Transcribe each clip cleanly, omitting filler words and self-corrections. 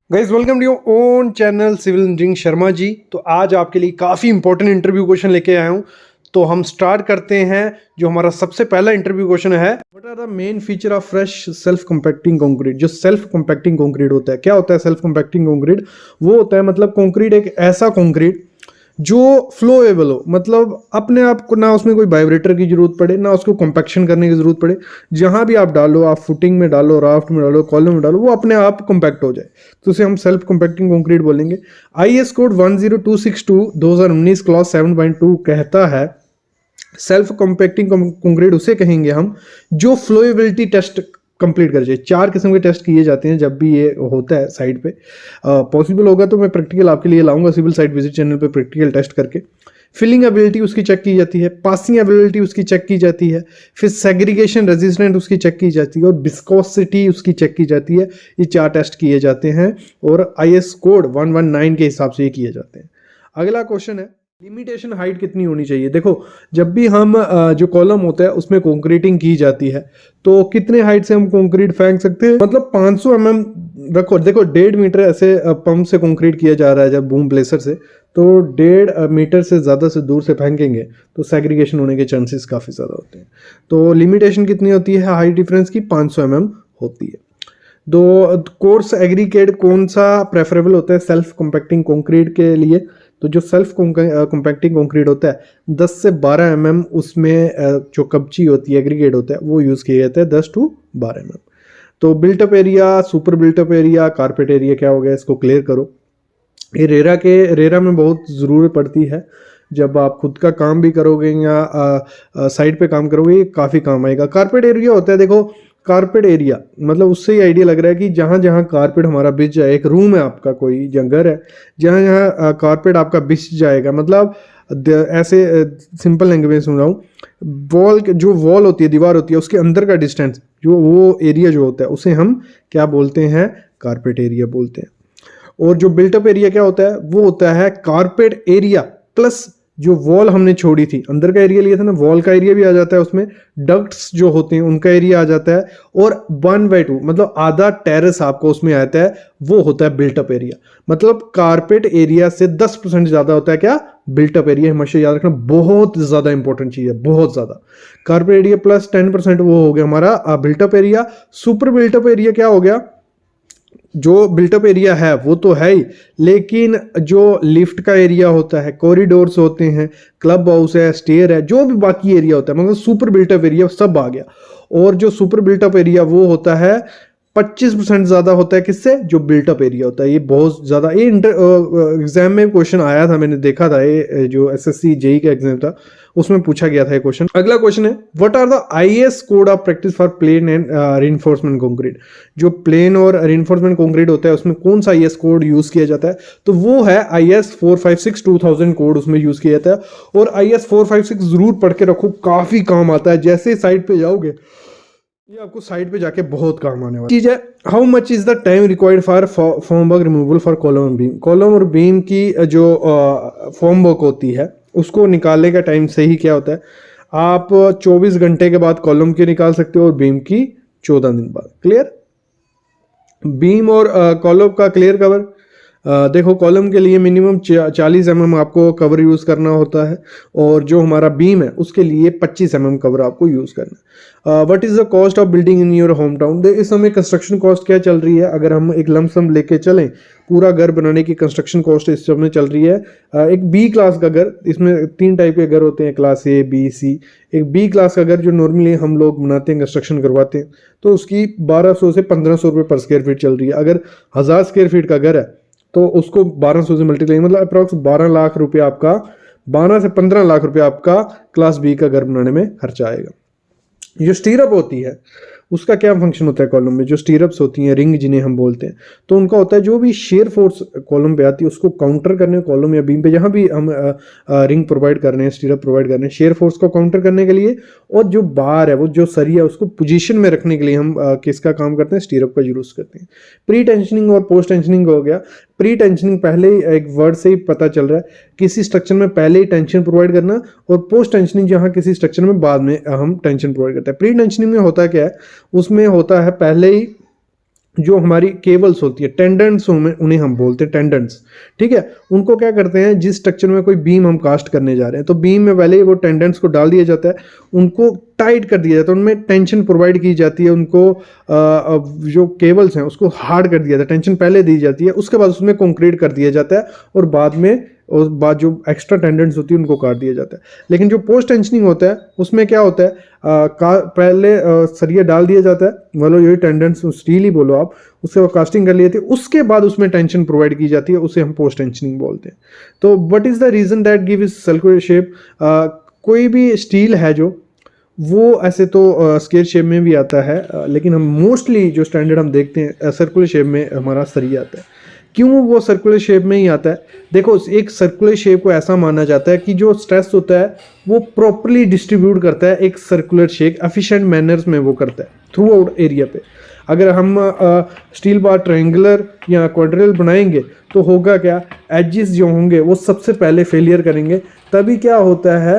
Guys welcome to your own channel civil engineering Sharma ji. तो आज आपके लिए काफ़ी इंपॉर्टेंट इंटरव्यू क्वेश्चन लेके आया हूँ। तो हम स्टार्ट करते हैं। जो हमारा सबसे पहला इंटरव्यू क्वेश्चन है, what are the main feature of fresh self compacting concrete. जो सेल्फ कंपैक्टिंग कंक्रीट होता है, क्या होता है सेल्फ कंपैक्टिंग कंक्रीट? वो होता है मतलब कंक्रीट एक ऐसा कंक्रीट जो फ्लोएबल हो, मतलब अपने आप को ना उसमें कोई वाइब्रेटर की जरूरत पड़े, ना उसको कंपैक्शन करने की जरूरत पड़े। जहां भी आप डालो, आप फुटिंग में डालो, राफ्ट में डालो, कॉलम में डालो, वो अपने आप कंपैक्ट हो जाए, तो उसे हम सेल्फ कंपैक्टिंग कंक्रीट बोलेंगे। IS कोड 10262 2019 क्लॉज 7.2 कहता है सेल्फ कंपैक्टिंग कंक्रीट उसे कहेंगे हम जो फ्लोएबिलिटी टेस्ट कंप्लीट कर जाए। 4 किस्म के टेस्ट किए जाते हैं जब भी ये होता है साइट पे। पॉसिबल होगा तो मैं प्रैक्टिकल आपके लिए लाऊंगा सिविल साइट विजिट चैनल पे प्रैक्टिकल टेस्ट करके। फिलिंग एबिलिटी उसकी चेक की जाती है, पासिंग एबिलिटी उसकी चेक की जाती है, फिर सेग्रीगेशन रेजिस्टेंट उसकी चेक की जाती है, और विस्कोसिटी उसकी चेक की जाती है। ये 4 टेस्ट किए जाते हैं और IS कोड 119 के हिसाब से ये किए जाते हैं। अगला क्वेश्चन है, लिमिटेशन हाइट कितनी होनी चाहिए। देखो, जब भी हम जो कॉलम होता है उसमें कंक्रीटिंग की जाती है तो कितने हाइट से हम कंक्रीट फेंक सकते हैं, मतलब 500 mm रखो। देखो 1.5 मीटर ऐसे पंप से कंक्रीट किया जा रहा है जब बूम प्लेसर से, तो 1.5 मीटर से ज़्यादा से दूर से फेंकेंगे तो सेग्रीगेशन होने के चांसेस काफ़ी ज़्यादा होते हैं। तो लिमिटेशन कितनी होती है हाइट डिफरेंस की? 500 mm होती है। दो कोर्स एग्रीगेट कौन सा प्रेफरेबल होता है सेल्फ कंपैक्टिंग कंक्रीट के लिए? तो जो सेल्फ कंपैक्टिंग कंक्रीट होता है 10 से 12 mm उसमें जो कपची होती है, एग्रीगेट होता है, वो यूज़ किया जाता है 10 to 12 mm। तो built up area, super built up area, carpet area क्या हो गया, इसको क्लियर करो। ये रेरा में बहुत ज़रूरत पड़ती है। जब आप खुद का काम भी करोगे या साइड पे काम करोगे, ये काफ़ी काम आएगा। कारपेट एरिया होता है, देखो कारपेट एरिया मतलब उससे ही आइडिया लग रहा है कि जहाँ जहाँ कारपेट हमारा बिछ जाए, एक रूम है आपका कोई या घर है जहाँ जहाँ कारपेट आपका बिछ जाएगा, मतलब ऐसे सिंपल लैंग्वेज में सुन रहा हूँ, जो वॉल होती है, दीवार होती है, उसके अंदर का डिस्टेंस, जो वो एरिया जो होता है उसे हम क्या बोलते हैं? कारपेट एरिया बोलते हैं। और जो बिल्टअप एरिया क्या होता है? वो होता है कारपेट एरिया प्लस जो वॉल हमने छोड़ी थी, अंदर का एरिया लिया था ना, वॉल का एरिया भी आ जाता है उसमें, डक्ट्स जो होते हैं उनका एरिया आ जाता है, और 1/2 मतलब आधा टेरेस आपको उसमें आता है, वो होता है बिल्टअप एरिया। मतलब कारपेट एरिया से 10% ज्यादा होता है क्या? Built up area. हमेशा याद रखना, बहुत ज्यादा इंपॉर्टेंट चीज है, बहुत ज्यादा। कारपेट एरिया प्लस 10% वो हो गया हमारा built up area. Super built up area क्या हो गया? जो बिल्टअप एरिया है वो तो है ही, लेकिन जो लिफ्ट का एरिया होता है, कॉरिडोर्स होते हैं, क्लब हाउस है, स्टेयर है, जो भी बाकी एरिया होता है, मतलब सुपर बिल्टअप एरिया सब आ गया। और जो सुपर बिल्टअप एरिया वो होता है 25% ज्यादा होता है किससे? जो बिल्टअप एरिया होता है। ये बहुत ज्यादा, ये एग्जाम में क्वेश्चन आया था, मैंने देखा था, ये जो SSC JEE का एग्जाम था उसमें पूछा गया था ये क्वेश्चन। अगला क्वेश्चन है, what are the IS code of practice for plain and reinforcement concrete. जो प्लेन और रिइंफोर्समेंट कंक्रीट होता है उसमें कौन सा IS कोड यूज किया जाता है? तो वो है IS 456 2000 कोड उसमें यूज किया जाता है। और IS 456 जरूर पढ़ के रखो, काफी काम आता है। जैसे साइट पे जाओगे, ये आपको साइड पे जाके बहुत काम आने वाली चीज है। How much is the time required for formwork removal for column और बीम। कॉलम और बीम की जो फॉर्मवर्क होती है उसको निकालने का टाइम सही क्या होता है? आप 24 घंटे के बाद कॉलम की निकाल सकते हो और बीम की 14 दिन बाद। क्लियर? बीम और कॉलम का क्लियर कवर। देखो, कॉलम के लिए मिनिमम 40 mm आपको कवर यूज़ करना होता है, और जो हमारा बीम है उसके लिए 25 mm कवर आपको यूज़ करना है। What is the cost of building in your home town. इस समय कंस्ट्रक्शन कॉस्ट क्या चल रही है? अगर हम एक लमसम लेके चलें, पूरा घर बनाने की कंस्ट्रक्शन कॉस्ट इस समय चल रही है, एक B क्लास का घर, इसमें 3 टाइप के घर होते हैं, क्लास A B C। एक B क्लास का घर जो नॉर्मली हम लोग बनाते हैं, कंस्ट्रक्शन करवाते हैं, तो उसकी 1200 से 1500 रुपये पर स्क्वायर फीट चल रही है। अगर 1000 स्क्वायर फीट का घर है तो उसको 1200 से मल्टीप्लाई, मतलब अप्रॉक्स 12 लाख रुपये आपका, 12 से 15 लाख रुपये आपका क्लास B का घर बनाने में खर्चा आएगा। जो स्टीरअप होती है उसका क्या फंक्शन होता है कॉलम में? जो स्टीरअप्स होती हैं, रिंग जिन्हें हम बोलते हैं, तो उनका होता है जो भी शेयर फोर्स कॉलम पे आती है उसको काउंटर करने, कॉलम या बीम पे जहाँ भी हम रिंग प्रोवाइड कर रहे हैं, स्टीरअप प्रोवाइड कर रहे हैं, शेयर फोर्स को काउंटर करने के लिए। और जो बार है, वो जो सरिया है, उसको पोजीशन में रखने के लिए हम किसका काम करते हैं? स्टीरअप का यूज करते हैं। प्री टेंशनिंग और पोस्ट टेंशनिंग हो गया। प्री टेंशनिंग पहले ही, एक वर्ड से ही पता चल रहा है, किसी स्ट्रक्चर में पहले ही टेंशन प्रोवाइड करना, और पोस्ट टेंशनिंग जहाँ किसी स्ट्रक्चर में बाद में हम टेंशन प्रोवाइड करते हैं। प्री टेंशनिंग में होता क्या है? उसमें होता है पहले ही जो हमारी केबल्स होती है, टेंडेंट्स उन्हें हम बोलते हैं टेंडेंट्स, ठीक है। उनको क्या करते हैं, जिस स्ट्रक्चर में कोई बीम हम कास्ट करने जा रहे हैं तो बीम में पहले ही वो टेंडेंट्स को डाल दिया जाता है, उनको टाइट कर दिया जाता है, उनमें टेंशन प्रोवाइड की जाती है, उनको जो केबल्स हैं उसको हार्ड कर दिया जाता है, टेंशन पहले दी जाती है, उसके बाद उसमें कंक्रीट कर दिया जाता है और बाद जो एक्स्ट्रा टेंडेंट्स होती है उनको काट दिया जाता है। लेकिन जो पोस्ट टेंशनिंग होता है उसमें क्या होता है, पहले सरिया डाल दिया जाता है, मतलब यही टेंडेंट्स स्टील ही बोलो आप, उसके बाद कास्टिंग कर ली जाती है, उसके बाद उसमें टेंशन प्रोवाइड की जाती है, उसे हम पोस्ट टेंशनिंग बोलते हैं। तो what is the reason that give is circular shape. कोई भी स्टील है जो वो ऐसे तो स्क्वायर शेप में भी आता है, लेकिन हम मोस्टली जो स्टैंडर्ड हम देखते हैं सर्कुलर शेप में हमारा सरिया आता है। क्यों वो सर्कुलर शेप में ही आता है? देखो, एक सर्कुलर शेप को ऐसा माना जाता है कि जो स्ट्रेस होता है वो प्रॉपरली डिस्ट्रीब्यूट करता है, एक सर्कुलर शेप एफिशिएंट मैनर्स में वो करता है थ्रू आउट एरिया पे। अगर हम स्टील बार ट्रायंगुलर या क्वाड्रिल बनाएंगे तो होगा क्या, एजेस जो होंगे वो सबसे पहले फेलियर करेंगे। तभी क्या होता है,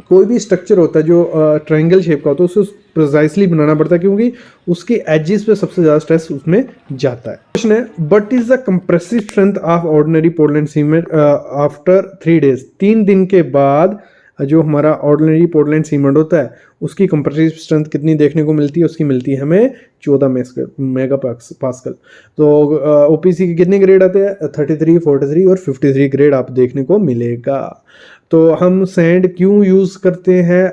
कोई भी स्ट्रक्चर होता है जो ट्रायंगल शेप का होता है उसे प्रिसाइसली बनाना पड़ता है, क्योंकि उसके एजेस पे सबसे ज़्यादा स्ट्रेस उसमें जाता है। क्वेश्चन है, what is the compressive strength of ordinary Portland cement after 3 days. 3 दिन के बाद जो हमारा ऑर्डिनरी पोर्टलैंड सीमेंट होता है उसकी कंप्रेसिव स्ट्रेंथ कितनी देखने को मिलती है? उसकी मिलती है हमें 14 मेगा पास्कल। तो ओपीसी के कितने ग्रेड आते हैं? 33, 43 और 53 ग्रेड आप देखने को मिलेगा। तो हम सैंड क्यों यूज़ करते हैं?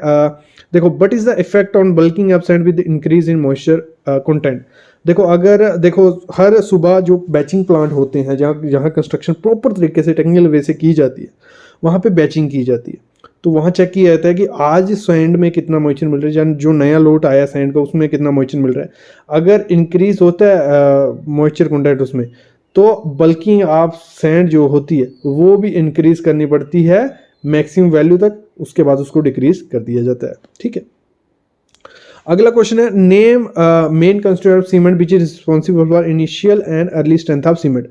देखो, what is the effect on bulking of sand with increase in moisture content. देखो हर सुबह जो बैचिंग प्लांट होते हैं, जहाँ कंस्ट्रक्शन प्रॉपर तरीके से टेक्निकल वे से की जाती है, वहाँ पे बैचिंग की जाती है। तो वहाँ चेक किया जाता है कि आज सैंड में कितना मॉइस्चर मिल रहा है, जो नया लोट आया सैंड का उसमें कितना मॉइस्चर मिल रहा है। अगर इंक्रीज होता है मॉइस्चर कंटेंट उसमें, तो बल्किंग ऑफ सैंड जो होती है वो भी इंक्रीज करनी पड़ती है मैक्सिमम वैल्यू तक, उसके बाद उसको डिक्रीज कर दिया जाता है, ठीक है। अगला क्वेश्चन है, name main constructor of cement which is responsible for initial and early strength of cement.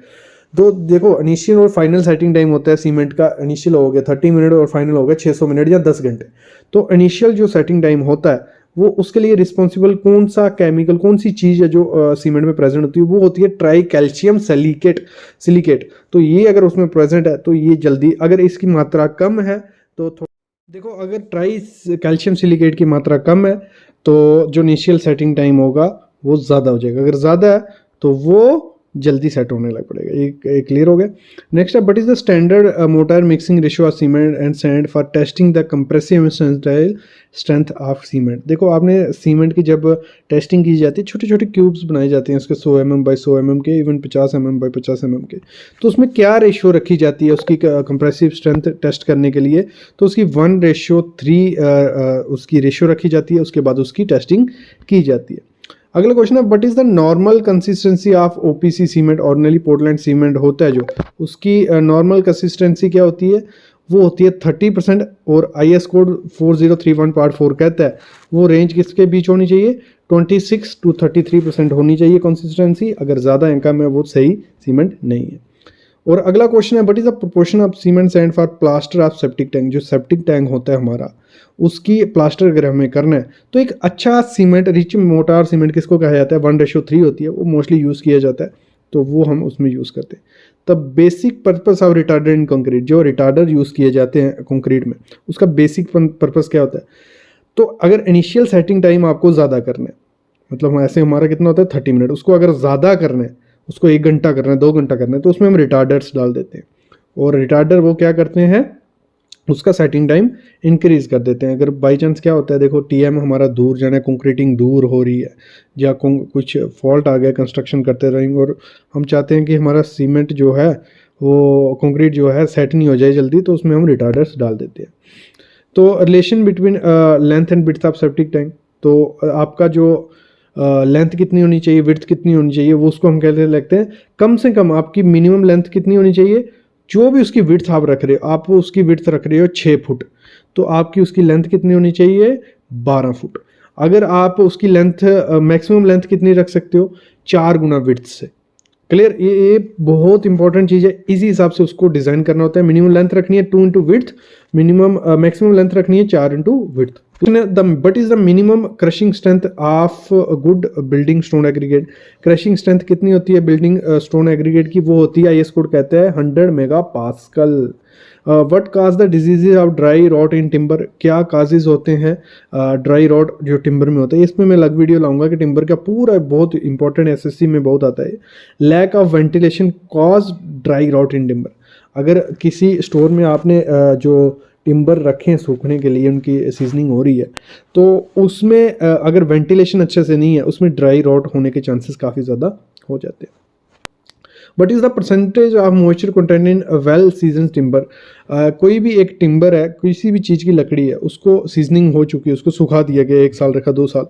तो देखो, इनिशियल और फाइनल सेटिंग टाइम होता है सीमेंट का, इनिशियल हो गया 30 मिनट और फाइनल हो गया 600 मिनट या 10 घंटे। तो इनिशियल जो सेटिंग टाइम होता है वो उसके लिए रिस्पॉन्सिबल कौन सा केमिकल, कौन सी चीज़ है जो सीमेंट में प्रेजेंट होती है? वो होती है ट्राई कैल्शियम सिलिकेट। तो ये अगर उसमें प्रेजेंट है तो ये जल्दी, अगर इसकी मात्रा कम है तो देखो, अगर ट्राई कैल्शियम सिलिकेट की मात्रा कम है तो जो इनिशियल सेटिंग टाइम होगा वो ज़्यादा हो जाएगा, अगर ज़्यादा है तो वो जल्दी सेट होने लग पड़ेगा। ये क्लियर हो गया। नेक्स्ट है, what is the standard motor mixing ratio of cement and sand for testing the compressive strength of cement. देखो, आपने सीमेंट की जब टेस्टिंग की जाती है, छोटे छोटे क्यूब्स बनाए जाते हैं उसके 100 mm बाई 100 mm के, इवन 50 mm बाई 50 mm के। तो उसमें क्या रेशियो रखी जाती है उसकी कंप्रेसिव स्ट्रेंथ टेस्ट करने के लिए? तो उसकी 1:3 उसकी रेशियो रखी जाती है, उसके बाद उसकी टेस्टिंग की जाती है। अगला क्वेश्चन है, what is the normal consistency of OPC cement, ordinary Portland cement होता है जो, उसकी नॉर्मल कंसिस्टेंसी क्या होती है? वो होती है 30%। और IS कोड 4031 पार्ट 4 कहता है वो रेंज किसके बीच होनी चाहिए? 26 to 33% होनी चाहिए कंसिस्टेंसी। अगर ज़्यादा या कम है वो सही सीमेंट नहीं है। और अगला क्वेश्चन है, what is the proportion of cement sand for plaster of septic tank. जो सेप्टिक टैंक होता है हमारा, उसकी प्लास्टर अगर हमें करना है तो एक अच्छा सीमेंट, रिच मोटार सीमेंट किसको कहा जाता है? 1:3 होती है, वो मोस्टली यूज़ किया जाता है, तो वो हम उसमें यूज़ करते हैं। तब basic purpose of retarder in concrete, जो रिटार्डर यूज़ किए जाते हैं कंक्रीट में, उसका बेसिक पर्पस क्या होता है? तो अगर इनिशियल सेटिंग टाइम आपको ज़्यादा करना है, मतलब ऐसे हमारा कितना होता है 30 मिनट, उसको अगर ज़्यादा करना है, उसको 1 घंटा करना है, 2 घंटा करना है, तो उसमें हम रिटार्डर्स डाल देते हैं। और रिटार्डर वो क्या करते हैं, उसका सेटिंग टाइम इंक्रीज कर देते हैं। अगर बाई चांस क्या होता है, देखो TM हमारा दूर जाना है, कंक्रीटिंग दूर हो रही है या कुछ फॉल्ट आ गया कंस्ट्रक्शन करते रहेंगे और हम चाहते हैं कि हमारा सीमेंट जो है वो कंक्रीट जो है सेट नहीं हो जाए जल्दी, तो उसमें हम रिटार्डर्स डाल देते हैं। तो relation between length and width of septic tank, तो आपका जो लेंथ कितनी होनी चाहिए, विड्थ कितनी होनी चाहिए, वो उसको हम कहते लगते हैं कम से कम आपकी मिनिमम लेंथ कितनी होनी चाहिए। जो भी उसकी विड्थ आप रख रहे हो, आप उसकी विड्थ रख रहे हो 6 फुट, तो आपकी उसकी लेंथ कितनी होनी चाहिए? 12 फुट। अगर आप उसकी लेंथ मैक्सिमम लेंथ कितनी रख सकते हो? 4 गुना विड्थ से। क्लियर? ये बहुत इंपॉर्टेंट चीज़ है, इसी हिसाब से उसको डिज़ाइन करना होता है। मिनिमम लेंथ रखनी है 2 into width, minimum maximum length रखनी है 4 into width. But is the minimum crushing strength of good building stone aggregate. Crushing strength कितनी होती है बिल्डिंग स्टोन एग्रीगेट की? वो होती है, आईएस कोड कहता है 100 mega pascal. What cause the diseases of dry rot in timber. क्या काजेज होते हैं ड्राई रॉट जो टिम्बर में होता है? इसमें मैं अलग वीडियो लाऊंगा कि टिम्बर का पूरा बहुत इंपॉर्टेंट एसएससी में बहुत आता है। Lack of ventilation cause dry rot in timber. अगर किसी स्टोर में आपने जो टिम्बर रखें सूखने के लिए, उनकी सीजनिंग हो रही है, तो उसमें अगर वेंटिलेशन अच्छे से नहीं है, उसमें ड्राई रॉट होने के चांसेस काफ़ी ज़्यादा हो जाते हैं। But is the percentage of moisture content in well season timber. कोई भी एक टिम्बर है, किसी भी चीज़ की लकड़ी है, उसको सीजनिंग हो चुकी है, उसको सुखा दिया गया, 1 साल रखा, 2 साल,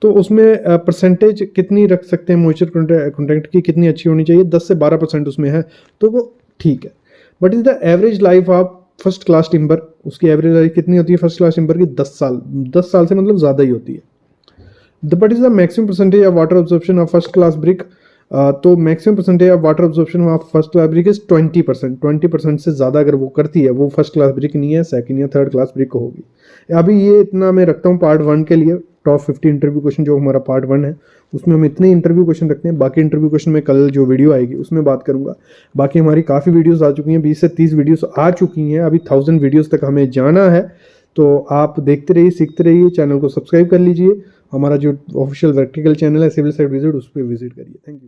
तो उसमें परसेंटेज कितनी रख सकते हैं मॉइस्चर कंटेंट की, कितनी अच्छी होनी चाहिए? 10 से 12% उसमें है तो वो ठीक है। But is the average life of first class timber. उसकी एवरेज लाइफ कितनी होती है फर्स्ट क्लास टिम्बर की? 10 साल। 10 साल से मतलब ज़्यादा ही होती है। But is the maximum percentage of water absorption of first class brick. तो maximum percentage of water absorption of first class brick is 20%। 20% से ज़्यादा अगर वो करती है, वो फर्स्ट क्लास ब्रिक नहीं है, सेकंड या थर्ड क्लास ब्रिक होगी। अभी ये इतना मैं रखता हूँ पार्ट 1 के लिए। टॉप 50 इंटरव्यू क्वेश्चन जो हमारा पार्ट 1 है, उसमें हम इतने इंटरव्यू क्वेश्चन रखते हैं। बाकी इंटरव्यू क्वेश्चन में कल जो वीडियो आएगी उसमें बात करूंगा। बाकी हमारी काफ़ी वीडियोस आ चुकी हैं, 20 से 30 वीडियोस आ चुकी हैं। अभी 1000 वीडियोस तक हमें जाना है, तो आप देखते रहिए, सीखते रहिए। चैनल को सब्सक्राइब कर लीजिए। हमारा जो ऑफिशियल वर्टिकल चैनल है सिविल साइड विजिट, उस पर विजिट करिए। Thank you.